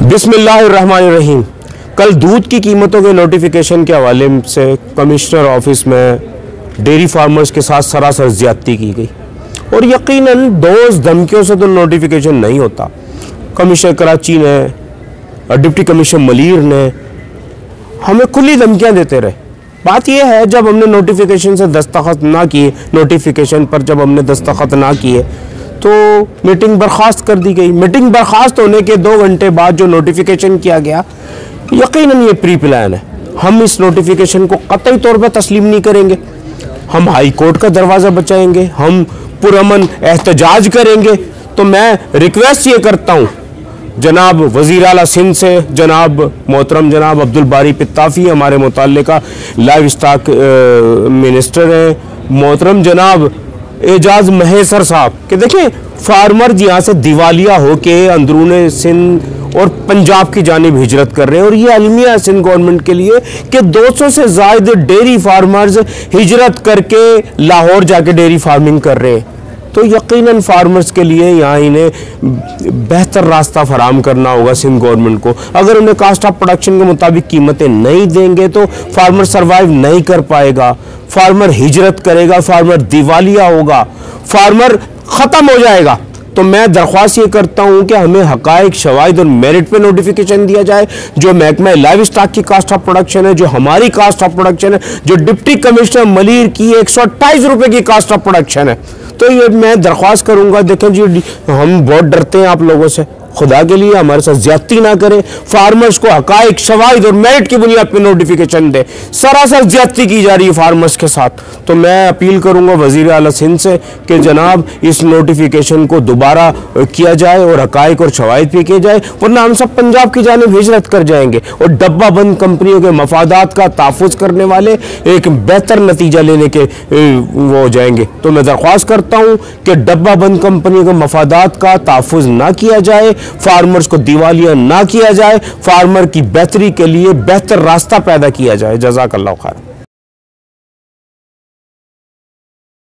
बिस्मिल्लाहिर्रहमानिर्रहीम। कल दूध की कीमतों के नोटिफिकेशन के हवाले से कमिश्नर ऑफिस में डेयरी फार्मर्स के साथ सरासर ज्यादती की गई और यकीनन दोस्त धमकियों से तो नोटिफिकेशन नहीं होता। कमिश्नर कराची ने और डिप्टी कमिश्नर मलीर ने हमें खुली धमकियां देते रहे। बात यह है, जब हमने नोटिफिकेशन से दस्तखत ना किए, नोटिफिकेशन पर जब हमने दस्तखत ना किए तो मीटिंग बर्खास्त कर दी गई। मीटिंग बर्खास्त होने के 2 घंटे बाद जो नोटिफिकेशन किया गया, यकीनन ये प्री प्लान है। हम इस नोटिफिकेशन को कतई तौर पर तस्लीम नहीं करेंगे। हम हाई कोर्ट का दरवाज़ा बचाएंगे, हम पुरअमन एहतजाज करेंगे। तो मैं रिक्वेस्ट ये करता हूँ जनाब वज़ीर आला सिंध से, जनाब मोहतरम जनाब अब्दुल बारी पित्ताफ़ी हमारे मुताल्लिका लाइव स्टॉक मिनिस्टर हैं, मोहतरम जनाब एजाज महेसर साहब कि देखें फार्मर यहाँ से दिवालिया होके अंदरून सिंध और पंजाब की जानिब हिजरत कर रहे हैं और ये अलमिया सिंध गवर्नमेंट के लिए कि 200 से ज़ायद डेयरी फार्मर्स हिजरत करके लाहौर जाके डेयरी फार्मिंग कर रहे हैं। तो यकीनन फार्मर्स के लिए यहाँ इन्हें बेहतर रास्ता फराम करना होगा सिंध गवर्नमेंट को। अगर उन्हें कास्ट ऑफ प्रोडक्शन के मुताबिक कीमतें नहीं देंगे तो फार्मर सर्वाइव नहीं कर पाएगा, फार्मर हिजरत करेगा, फार्मर दिवालिया होगा, फार्मर ख़त्म हो जाएगा। तो मैं दरख्वास्त ये करता हूँ कि हमें हकायक, शवाहिद और मेरिट पे नोटिफिकेशन दिया जाए। जो महकमा लाइव स्टॉक की कास्ट ऑफ प्रोडक्शन है, जो हमारी कास्ट ऑफ प्रोडक्शन है, जो डिप्टी कमिश्नर मलीर की 128 रुपये की कास्ट ऑफ प्रोडक्शन है, तो ये मैं दरख्वास्त करूँगा। देखें जी, हम बहुत डरते हैं आप लोगों से, खुदा के लिए हमारे साथ ज्यादती ना करें। फार्मर्स को हकायक, शवाहिद और मेरिट की बुनियाद पर नोटिफिकेशन दे। सरासर ज्यादती की जा रही है फार्मर्स के साथ। तो मैं अपील करूंगा वज़ीर आला सिंध से कि जनाब इस नोटिफिकेशन को दोबारा किया जाए और हकायक और शवाहिद पे किया जाए, वरना हम सब पंजाब की जानिब हिजरत कर जाएंगे और डब्बा बंद कंपनियों के मफादात का तहफ़्फ़ुज़ करने वाले एक बेहतर नतीजा लेने के वो हो जाएंगे। तो मैं दरख्वास्त करता हूँ कि डब्बा बंद कंपनियों के मफादात का तहफ़्फ़ुज़ ना किया जाए, फार्मर्स को दिवालिया ना किया जाए, फार्मर की बेहतरी के लिए बेहतर रास्ता पैदा किया जाए। जज़ाकल्लाह खैर।